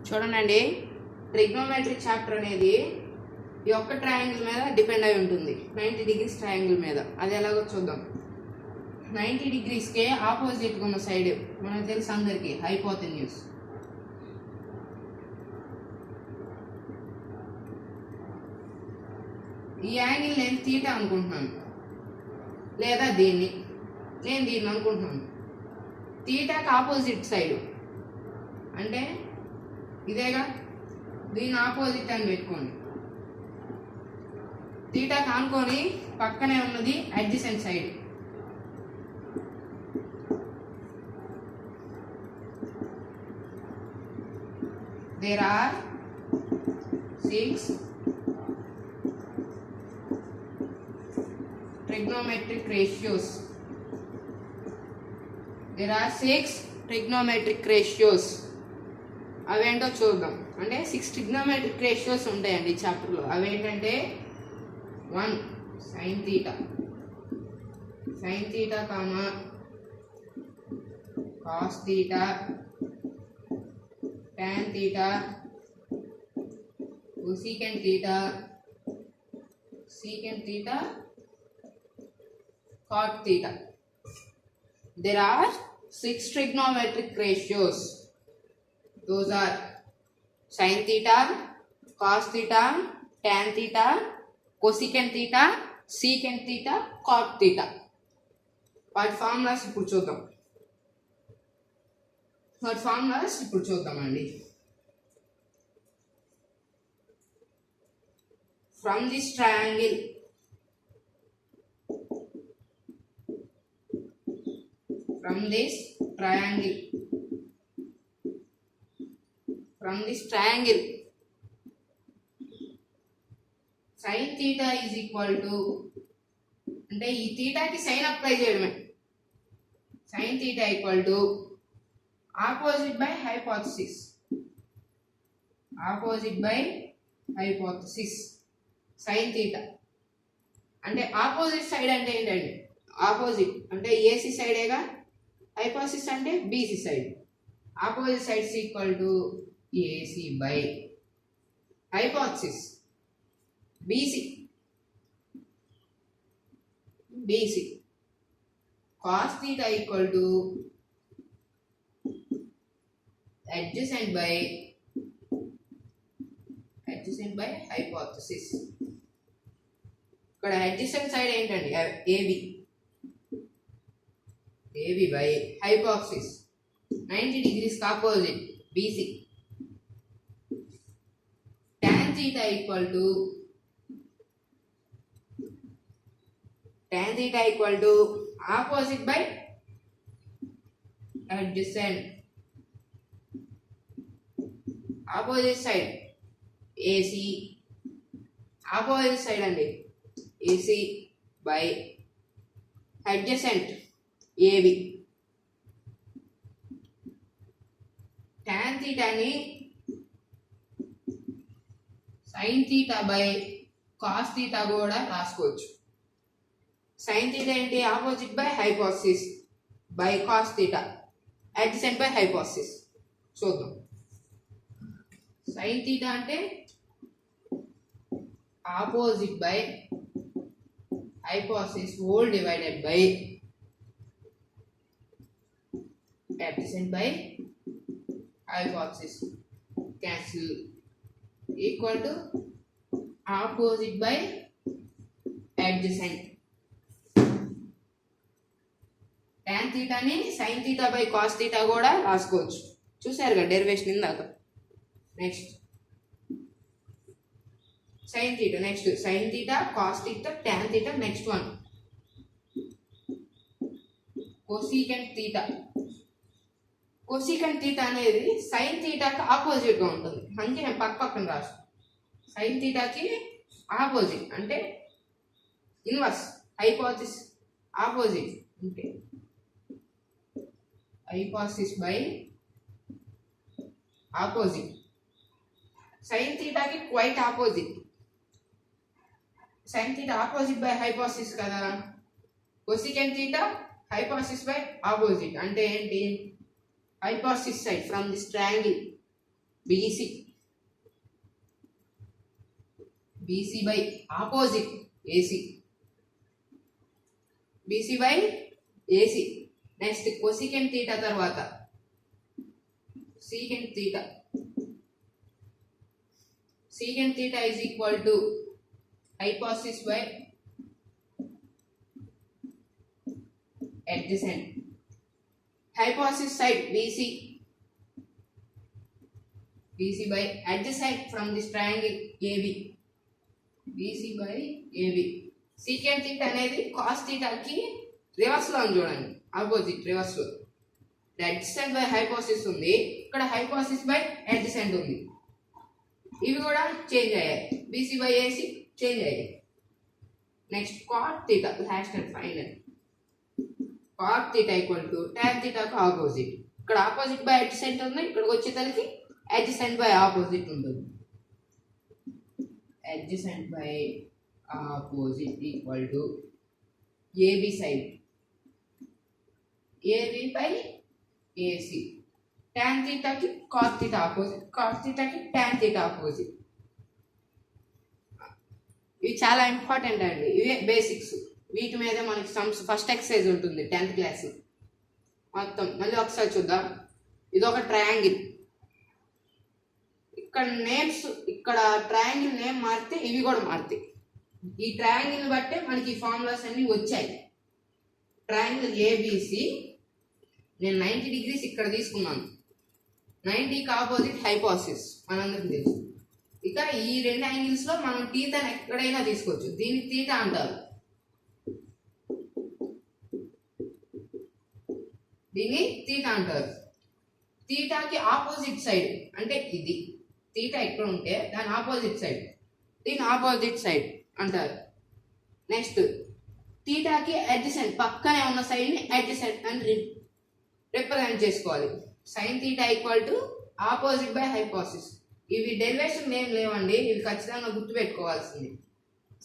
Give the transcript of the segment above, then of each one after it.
చూడండి, trigonometry chapter అనేది ఈ ఒక్క ట్రయాంగిల్ మీద డిపెండ్ అయి ఉంటుంది, 90 degrees ట్రయాంగిల్ మీద. అది ఎలాగో చూద్దాం. 90 degreesకే ఆపోజిట్గా ఉన్న సైడ్ మనకు తెలుసు అందరికీ హైపోటెన్యూస్. ఈ యాంగిల్ నేను తీటా అనుకుంటున్నాను, లేదా నేను దీన్ని అనుకుంటున్నాను. తీటాకి ఆపోజిట్ సైడ్ అంటే ఇదేగా, దీని ఆపోజిట్ అని పెట్టుకోండి. తీటాకి ఆనుకొని పక్కనే ఉన్నది adjacent side. There are 6 trigonometric ratios. There are 6 trigonometric ratios. అవేంటో చూద్దాం. అంటే 6 trigonometric ratios ఉంటాయండి ఈ చాప్టర్లో. అవేంటంటే 1 sin theta, cos theta, tan theta, cosecant theta, secant theta, cot theta. There are 6 trigonometric ratios. Those are sin theta, cos theta, tan theta, cosecant theta, secant theta, cot theta. వాటి formulas ఇప్పుడు చూద్దామండి. From this triangle, sin theta is equal to, అంటే ఈ థీటాకి sign apply చేయడమే. sin theta equal to opposite by hypothesis. sin theta అంటే opposite side అంటే ఏంటండి? Opposite అంటే ఏసీ సైడేగా, హైపోథిసిస్ అంటే BC side. Opposite sides equal to AC by hypothesis BC. cos theta equal to adjacent by hypothesis. ఇక్కడ adjacent side ఏంటండి? AB by hypothesis 90 degrees opposite BC. tan theta equal to opposite by adjacent. opposite side AC, opposite side అండి AC by adjacent AB. tan theta ని sin theta by cos theta కూడా రాసుకోవచ్చు. sin theta ఏంటి? Opposite by hypothesis by cos theta, adjacent by hypothesis. చూద్దాం. sin theta అంటే opposite by hypothesis whole divided by adjacent by hypothesis. cancel equal to opposite by adjacent. tan theta ని sin theta by cos theta కూడా రాసుకోవచ్చు. చూసారుగా derivation ఇందాక. Next sin theta, cos theta, tan theta. Next one cosecant theta అనేది sin theta కి opposite గా ఉంటుంది. అందుకే నేను పక్కన రాస్తాను. sin theta కి ఆపోజిట్ అంటే ఇన్వర్స్, హైపోథిసిస్ ఆపోజిట్ అంటే hypothesis by opposite. sin theta కి quite opposite. sin theta opposite by hypothesis కదా. cosecant theta hypothesis by opposite అంటే ఏంటి? hypothesis side from this triangle BC. BC by opposite AC. BC by AC. Next cosecant theta tarvata secant theta. Secant theta is equal to hypothesis by adjacent. Hypothesis side BC by adjacent from this triangle AB. BC by AB. Secant theta అనేది cos theta కి reverse లో చూడండి, opposite reverse లో. adjacent by hypothesis ఉంది, ఇక్కడ hypothesis by adjacent ఉంది. ఇవి కూడా చేంజ్ అయ్యాయి. BC by AC చేంజ్ అయ్యాయి. Next cot theta last and final. cot theta equal to tan theta కు ఆపోజిట్. ఇక్కడ ఆపోజిట్ బై adjacent ఉంది, ఇక్కడికి వచ్చేసరికి adjacent by opposite ఉంటుంది. adjacent by opposite equal to AB side. AB by AC. tan theta की cos theta opposite, cos theta की tan theta opposite. ఇవి చాలా ఇంపార్టెంట్ అండి, ఇవే బేసిక్స్. వీటి మీద మనకి సమ్స్ ఫస్ట్ ఎక్సర్సైజ్ ఉంటుంది 10th క్లాస్ మొత్తం. మళ్ళీ ఒకసారి చూద్దాం. ఇది ఒక ట్రయాంగిల్. ఇక్కడ నేమ్స్, ఇక్కడ ట్రయాంగిల్ నేమ్ మారితే ఇవి కూడా మారుతాయి. ఈ ట్రయాంగిల్ బట్టే మనకి ఫార్ములాస్ అన్ని వచ్చాయి. ట్రయాంగిల్ ఏబిసి నేను 90 degrees ఇక్కడ తీసుకున్నాను. 90కి ఆపోజిట్ హైపోథిసిస్ మనందరికి తెలుసు. ఇక ఈ రెండు యాంగిల్స్ లో మనం టీతా ఎక్కడైనా తీసుకోవచ్చు. దీన్ని తీటా అంటారు, దీన్ని తీటా అంటారు. తీటాకి ఆపోజిట్ సైడ్ అంటే ఇది. తీటా ఎక్కడ ఉంటే దాని ఆపోజిట్ సైడ్, దీని ఆపోజిట్ సైడ్ అంటారు. నెక్స్ట్ తీటాకి అడ్జసెంట్, పక్కనే ఉన్న సైడ్ని అడ్జసెంట్ అని రిప్రజెంట్ చేసుకోవాలి. Sine theta equal to opposite by hypothesis. ఇవి డెరివేషన్ ఏం లేవండి, ఇవి ఖచ్చితంగా గుర్తుపెట్టుకోవాల్సింది.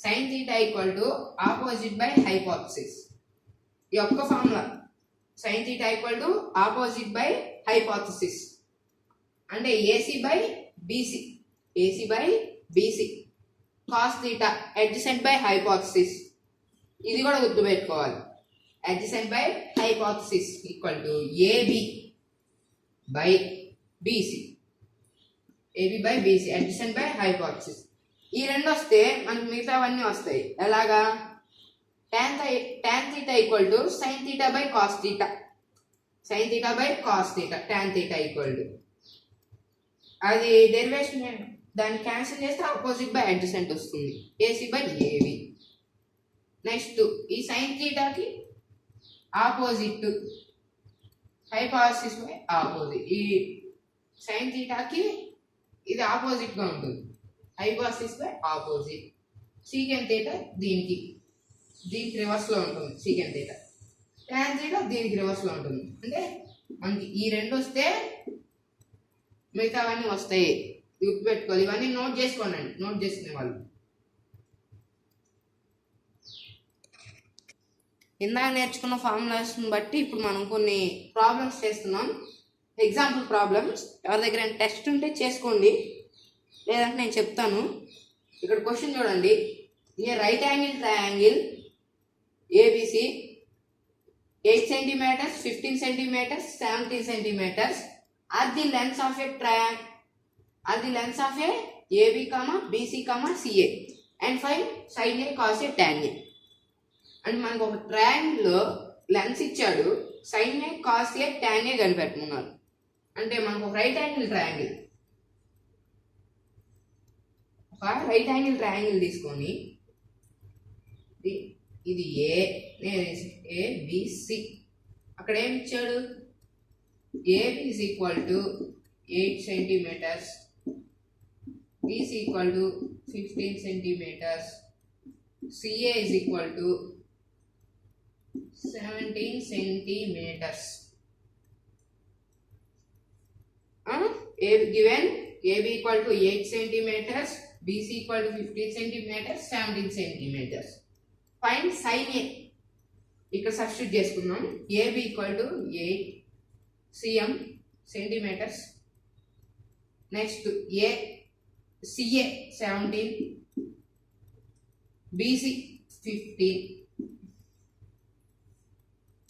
Sine theta equal to opposite by hypothesis. ఈ ఒక్క formula sine theta equal to opposite by hypothesis అంటే AC by BC. AC by BC. Cos theta adjacent by hypothesis, ఇది కూడా గుర్తుపెట్టుకోవాలి. Adjacent by hypothesis equal to AB by BC. AB by BC adjacent by hypothesis. ఈ రెండు వస్తే మనకి మిగతావన్నీ వస్తాయి. ఎలాగా? tan theta equal to sin theta by cos theta. sin theta by cos theta tan theta equal to, అది derivation దాన్ని cancel చేస్తే ఆపోజిట్ బై అడ్జసెంట్ వస్తుంది. AC by AB. నెక్స్ట్ ఈ sin theta కి ఆపోజిట్ హైపోథిసిస్ బై ఆపోజిట్. ఈ sin theta కి ఇది opposite గా ఉంటుంది, hypothesis by opposite. Secant theta దీనికి రివర్స్ లో ఉంటుంది. సీకెంట్ థీటా tan theta దీనికి రివర్స్ లో ఉంటుంది. అంటే మనకి ఈ రెండు వస్తే మిగతావన్నీ వస్తాయి. గుర్తుపెట్టుకోవాలి, ఇవన్నీ నోట్ చేసుకోండి, నోట్ చేసుకునే వాళ్ళు. ఇందాక నేర్చుకున్న ఫార్ములాస్ని బట్టి ఇప్పుడు మనం కొన్ని ప్రాబ్లమ్స్ చేస్తున్నాం. Example problems. ఎవరి దగ్గర టెస్ట్ ఉంటే చేసుకోండి, లేదంటే నేను చెప్తాను. ఇక్కడ క్వశ్చన్ చూడండి. A right angle triangle ABC 8 centimeters, 15 centimeters, 17 centimeters are the lengths of a triangle, are the lengths of a AB, BC, CA and find sin A, cos A, tan A. And మనకు ఒక triangle lengths ఇచ్చాడు, sin A, cos A, tan A కనిపెట్టుకున్నారు. అంటే మనకు ఒక right angle triangle, ఒక right angle triangle తీసుకొని ఇది ఏ, ఏబిసి. అక్కడ ఏమి ఇచ్చాడు? AB is equal to 8 centimeters, BC equal to 15 centimeters, CA is equal to 17 centimeters. Given AB equal to 8 centimeters, BC equal to 15 centimeters, 17 centimeters. Find sin A. ఇక్కడ substitute చేసుకున్నాం. AB equal to 8 cm centimeters, next A CA 17, BC 15.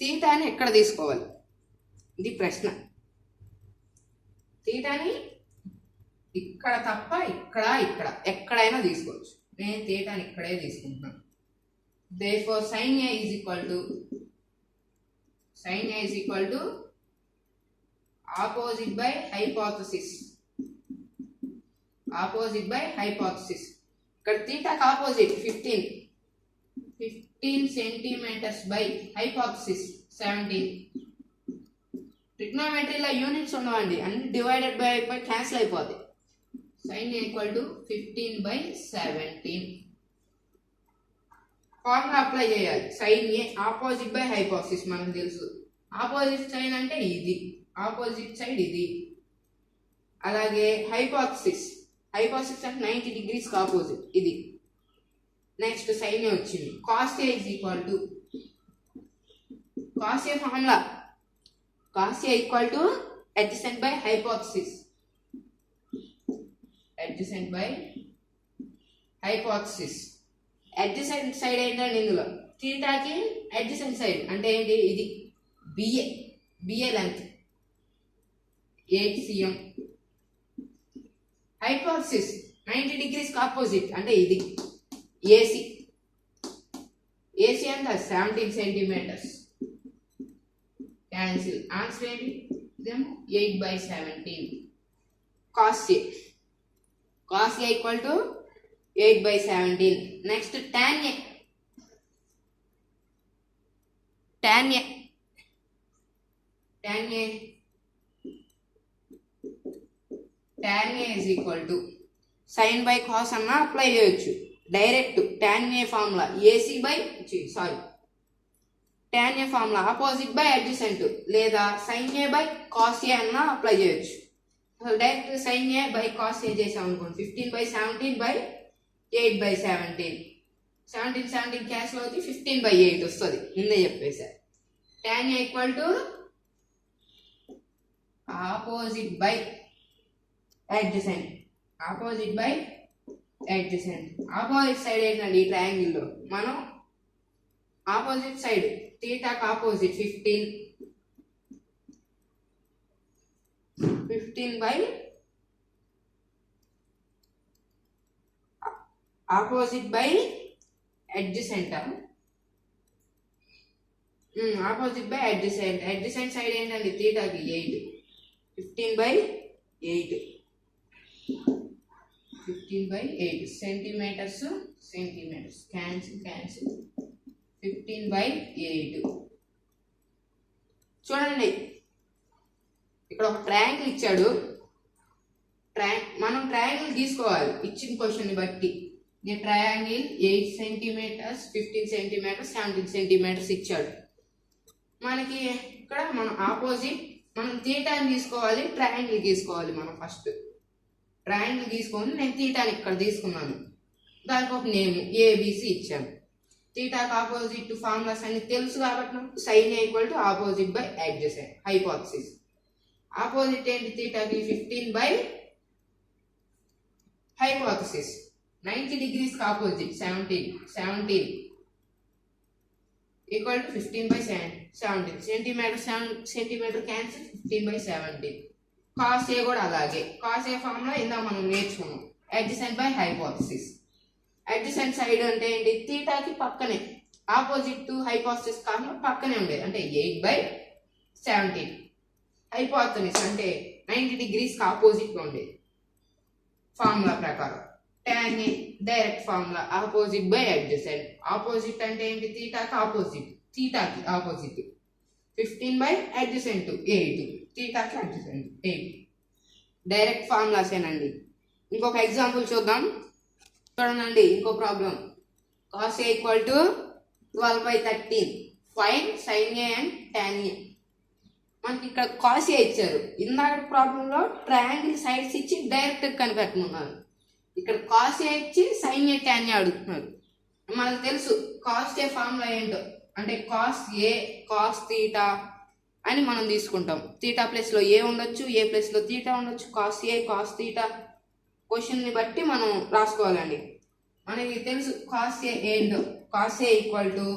తీటాని ఎక్కడ తీసుకోవాలి, ఇది ప్రశ్న. తీటాని ఇక్కడ తప్ప ఇక్కడ ఎక్కడైనా తీసుకోవచ్చు. నేను తీటాని ఇక్కడే తీసుకుంటున్నాను. therefore sin A is equal to opposite by hypothesis. ఇక్కడ తీటాకి ఆపోజిట్ 15 సెంటీమీటర్స్ బై హైపోథసిస్ 17. ట్రిగ్నోమెట్రీలో యూనిట్స్ ఉండవండి, అన్ని డివైడెడ్ బై క్యాన్సిల్ అయిపోతాయి. sin A equal to 15 by 17. Formula apply చేయాలి. sin A opposite by hypothesis మనకు తెలుసు. ఆపోజిట్ సైడ్ అంటే ఇది, ఆపోజిట్ సైడ్ ఇది. అలాగే హైపోథసిస్ అంటే 90 degrees ఆపోజిట్ ఇది. నెక్స్ట్ sin A వచ్చింది. cos A is equal to cos A formula cos A equal to adjacent by hypothesis. adjacent side ఏంటంటే ఇందులో తీటాకి adjacent సైడ్ అంటే ఏంటి, ఇది BA length 8 cm. Hypothesis 90 degrees opposite అంటే ఇది AC ఎంత 17 సెంటీమీటర్స్. క్యాన్సిల్. ఆన్సర్ ఏంటి, 8 by 17. cos A equal to 8 by 17. Next tan A is equal to sin by cos అన్నా అప్లై చేయొచ్చు. Direct tan A formula tan A formula opposite by adjacent లేదా sin A by cos A అన్నా apply చేయొచ్చు. Direct sin A by cos A చేసాం అనుకోండి, 15 by 17 by 8 by 17. 17 cancel అవుతుంది, 15 by 8 వస్తుంది. ముందే చెప్పేశారు. tan A equal to opposite by adjacent. Opposite side ఏంటండి, ఈ ట్రయాంగిల్లో మనం ఆపోజిట్ సైడ్ తీటాకి opposite 15 by opposite by adjacent. Opposite by adjacent side ఏంటండి తీటాకి 8. 15 by 8 సెంటీమీటర్స్ క్యాన్సిల్. 15 by 8. చూడండి, ఇక్కడ ఒక ట్రయాంగిల్ ఇచ్చాడు. మనం ట్రయాంగిల్ తీసుకోవాలి ఇచ్చిన క్వశ్చన్ బట్టి. నేను ట్రయాంగిల్ 8 సెంటీమీటర్స్ 15 సెంటీమీటర్స్ 17 సెంటీమీటర్స్ ఇచ్చాడు. మనకి ఇక్కడ మనం తీటాని తీసుకోవాలి, ట్రయాంగిల్ తీసుకోవాలి. మనం ఫస్ట్ ట్రయాంగిల్ తీసుకొని నేను తీటాని ఇక్కడ తీసుకున్నాను, దానికి ఒక నేమ్ ఏబిసి ఇచ్చాను. తీటాకి ఆపోజిట్ ఫార్ములాస్ అన్ని తెలుసు కాబట్టి నాకు sin A equal to opposite by adjacent. Hypothesis opposite ఏంటి తీటాకి 15 by hypothesis 90 degrees opposite 17 equal to 15 by 17. Centimeter cancel 15 by 17. cos A కూడా అలాగే. cos A ఫార్ములా ఇందా మనం నేర్చుకున్నాం, adjacent by hypothesis. Adjacent side అంటే ఏంటి, తీటాకి పక్కనే, ఆపోజిట్ టు హైపోథసిస్ కాకుండా పక్కనే ఉండేది అంటే 8 by 17. హైపోథసిస్ అంటే 90 degrees ఆపోజిట్ ఉండేది ఫార్ములా ప్రకారం. tan A direct formula opposite by adjacent. Opposite అంటే ఏంటి, తీటాకి ఆపోజిట్ 15 by అడ్జసెంట్ 8. తీటాకి అడ్జసెంట్ 8. డైరెక్ట్ ఫార్ములాసేనండి. ఇంకొక ఎగ్జాంపుల్ చూద్దాం. చూడండి, ఇంకో problem. cos A equal to 12 by 13. Fine sin A and tan A. మనకి ఇక్కడ cos A ఇచ్చారు. ఇందాక ప్రాబ్లంలో ట్రయాంగిల్ సైడ్స్ ఇచ్చి డైరెక్ట్ కనిపెట్టమన్నారు. ఇక్కడ cos A ఇచ్చి sin A tan A అడుగుతున్నారు. మనకు తెలుసు cos A ఫార్ములా ఏంటో, అంటే cos A cos theta అని మనం తీసుకుంటాం. తీటా ప్లేస్లో ఏ ఉండొచ్చు, ఏ ప్లేస్లో తీటా ఉండొచ్చు, కాస్ ఏ కాస్ తీటా క్వశ్చన్ని బట్టి మనం రాసుకోవాలండి. మనకి తెలుసు కాస్ ఏ ఏంటో. Cos A equal to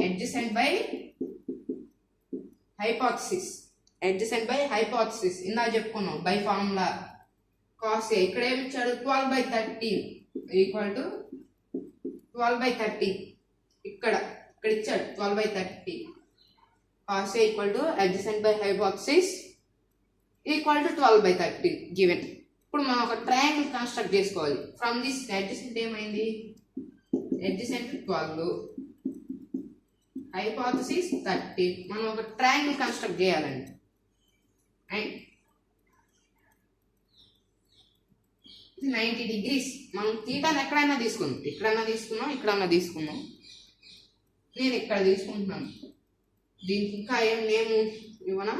adjacent by hypothesis. Adjacent by hypothesis ఇందా చెప్పుకున్నాం బై ఫార్ములా. కాస్ ఏ ఇక్కడ ఏమి ఇచ్చాడు 12/13 ఈక్వల్ టు 12/13. ఇక్కడ ఇచ్చాడు 12/13. Cos A equal to adjacent by hypothesis equal to 12/13 given. ఇప్పుడు మనం ఒక ట్రయాంగిల్ కన్స్ట్రక్ట్ చేసుకోవాలి. ఫ్రమ్ దిస్ అడ్జసెంట్ ఏమైంది, అడ్జసెంట్ 12, హైపోథసిస్ 30. మనం ఒక ట్రయాంగిల్ కన్స్ట్రక్ట్ చేయాలండి. And 90 degrees. మనం తీటాను ఎక్కడైనా తీసుకుందాం, ఇక్కడైనా తీసుకున్నాం, ఇక్కడన్నా తీసుకున్నాం. నేను ఇక్కడ తీసుకుంటున్నాను. దీనికి ఇంకా ఏం నేమ్ ఇవ్వనా,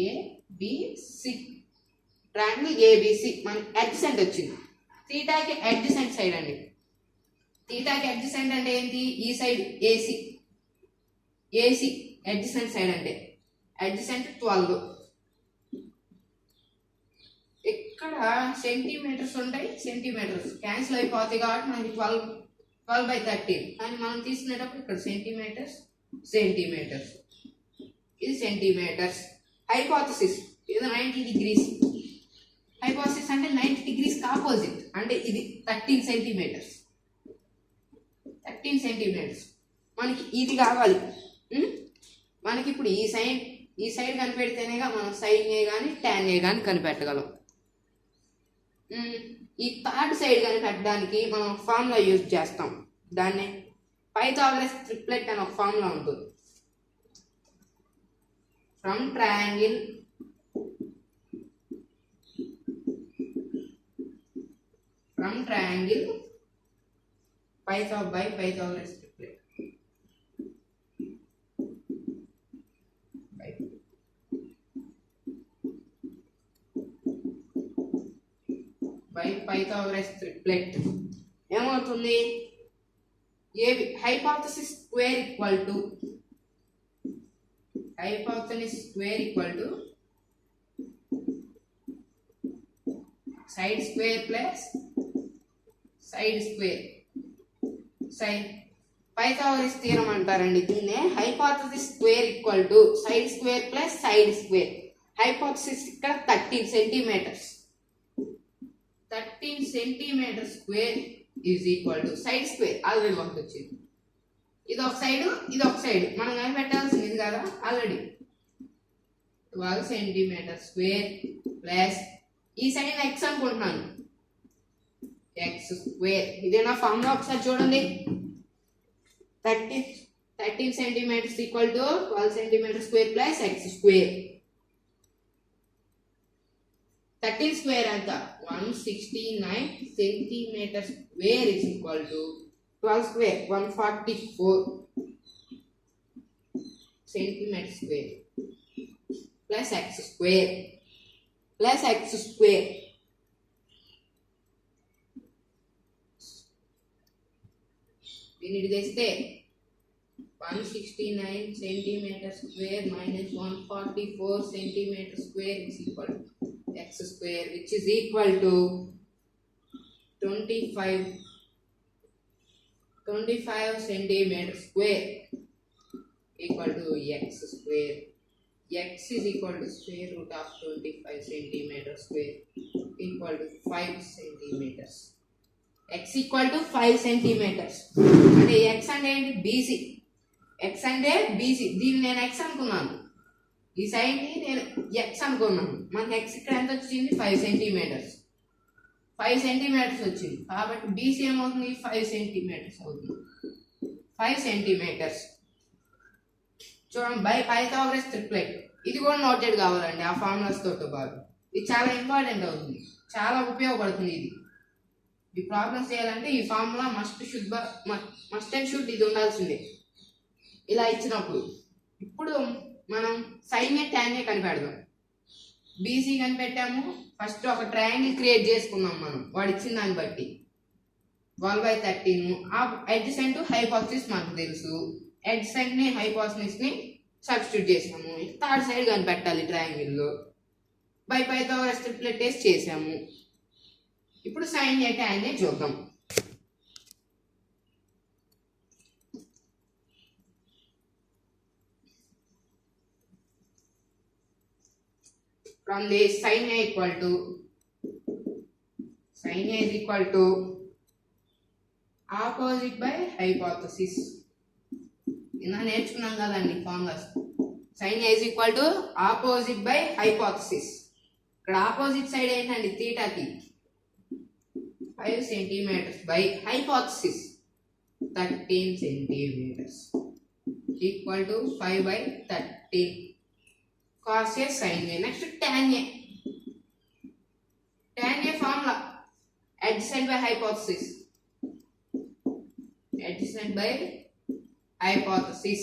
ఏబిసి ట్రయాంగిల్ ఏబిసి. మనకి అడ్జసెంట్ వచ్చింది. తీటాకి అడ్జసెంట్ సైడ్ అండి. తీటాకి అడ్జసెంట్ అంటే ఏంటి, ఈ సైడ్ ఏసి. ఏసి అడ్జసెంట్ సైడ్ అంటే అడ్జసెంట్ 12. ఇక్కడ సెంటీమీటర్స్ ఉంటాయి, సెంటీమీటర్స్ క్యాన్సిల్ అయిపోతాయి కాబట్టి మనకి 12/13. కానీ మనం తీసుకునేటప్పుడు ఇక్కడ సెంటీమీటర్స్ ఇది సెంటీమీటర్స్. హైపోథసిస్ ఇది 90 degrees. హైపోథసిస్ అంటే 90 degrees ఆపోజిట్, అంటే ఇది 13 సెంటీమీటర్స్. 13 సెంటీమీటర్స్ మనకి ఇది కావాలి. మనకి ఇప్పుడు ఈ సైడ్ కనిపెడితేనేగా మనం సైన్ ఏ కానీ tan ఏ కానీ కనిపెట్టగలం. ఈ థర్డ్ సైడ్ కనిపెట్టడానికి మనం ఫార్ములా యూజ్ చేస్తాం. దాన్ని పైథాగరస్ ట్రిప్లెట్ అని ఒక ఫార్ములా ఉంటుంది. From triangle Pythagoras triplet. Pythagoras triplet ఏమవుతుంది, hypothesis square equal to side square plus side square. Pythagoras theorem అంటారండి దీన్నే. Hypothesis square equal to side square plus side square. Hypothesis ఇక్కడ 13 centimeters. 13 centimeter square is equal to side square already ఒకటి వచ్చింది. ఇది ఒక side, ఇది ఒక side. మనం కనిపెట్టాల్సింది ఇది కదా ఆల్రెడీ. 12 సెంటీమీటర్ స్క్వేర్ ప్లస్ ఈ సైడ్ ఎక్స్ అనుకుంటున్నాను, ఎక్స్ స్క్వేర్. ఇదేనా ఫార్ములా ఒకసారి చూడండి. 13 centimeters equal to 12 centimeter square plus x square. 13 square ఎంత 169 centimeter square is equal to 12 square 144 centimeter square plus x square దీన్ని తెస్తే 169 centimeter square minus 144 centimeter square is equal to x square, which is equal to 25 centimeter square equal to x square. X is equal to square root of 25 centimeter square equal to 5 centimeters. X equal to 5 centimeters. అంటే x అంటే ఏంటి, BC. x అంటే BC. దీన్ని నేను x అనుకున్నాను, ఈ సైడ్ని నేను X అనుకున్నాను. మనకి ఎక్స్ ఇక్కడ ఎంత వచ్చింది 5 సెంటీమీటర్స్. 5 సెంటీమీటర్స్ వచ్చింది కాబట్టి బీసీ ఏమవుతుంది 5 సెంటీమీటర్స్ అవుతుంది. 5 సెంటీమీటర్స్ చూడండి. By Pythagoras triplet. ఇది కూడా నోటెడ్ కావాలండి ఆ ఫార్ములాస్ తోటి పాటు. ఇది చాలా ఇంపార్టెంట్ అవుతుంది, చాలా ఉపయోగపడుతుంది. ఈ ప్రాబ్లమ్స్ చేయాలంటే ఈ ఫార్ములా మస్ట్ అండ్ షుడ్ ఇది ఉండాల్సిందే ఇలా ఇచ్చినప్పుడు. ఇప్పుడు మనం సైన్ ఏ tan ఏ కనిపెడదాం. బీసీ కనిపెట్టాము. ఫస్ట్ ఒక ట్రయాంగిల్ క్రియేట్ చేసుకున్నాం మనం వాడు ఇచ్చిన దాన్ని బట్టి. 12/13 adjacent to hypothesis మనకు తెలుసు. adjacent ని hypothesis ని సబ్స్టిట్యూట్ చేసాము. థర్డ్ సైడ్ కనిపెట్టాలి ట్రయాంగిల్ లో. బై పైథాగరస్ ట్రిప్లెట్ టెస్ట్ చేసాము. ఇప్పుడు సైన్ ఏ tan ఏ చూద్దాం. From this sin A is equal to opposite by hypothesis. ఇలా నేర్చుకున్నాం కదండి formulas. sin A is equal to opposite by hypothesis. ఇక్కడ ఆపోజిట్ సైడ్ ఏంటండి థీటాకి 5 centimeters by hypothesis 13 centimeters equal to 5/13 cos A sin A. Next tan A. Tan A formula adjacent by hypothesis. Adjacent by hypothesis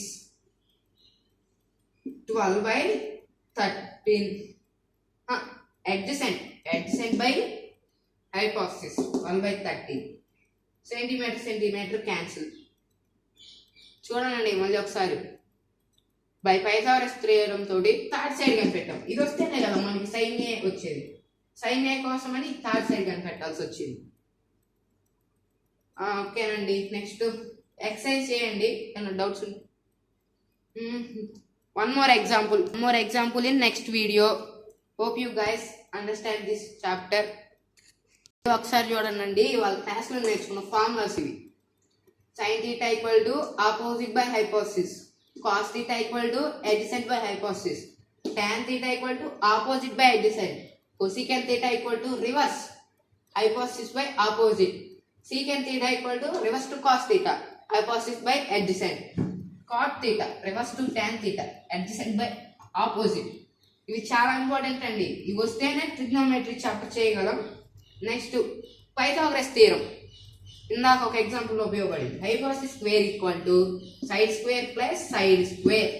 12/13. Adjacent by hypothesis 12/13. Centimeter cancel. చూడండి మళ్ళీ ఒకసారి. By Pythagoras theorem తోటి third side కనిపెట్టాం. ఇది వస్తేనే కదా మనకి sign ఏ వచ్చేది. సైన్ ఏ కోసం అని థర్డ్ సైడ్ కనిపెట్టాల్సి వచ్చింది. ఓకేనండి. నెక్స్ట్ ఎక్సర్సైజ్ చేయండి. ఏమైనా doubts? one more example in next video. Hope you guys understand this chapter. ఒకసారి చూడండి. వాళ్ళ క్లాస్లో నేర్చుకున్న ఫార్ములాస్ ఇవి. sin theta equal to opposite by hypothesis, cos theta equal to adjacent by hypothesis, tan theta equal to opposite by adjacent, cosecant theta equal to reverse hypothesis by opposite, secant theta equal to reverse to cos theta hypothesis by adjacent, cot theta reverse to tan theta adjacent by opposite. ఇవి చాలా important అండి. ఇవి వస్తేనే trigonometry chapter చేయగలం. Next Pythagoras theorem. ఇందాక ఒక example ఉపయోగపడింది. Hypothesis square equal to side square plus side square.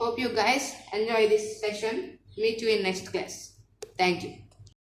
Hope you guys enjoy this session. Meet you in next class. Thank you.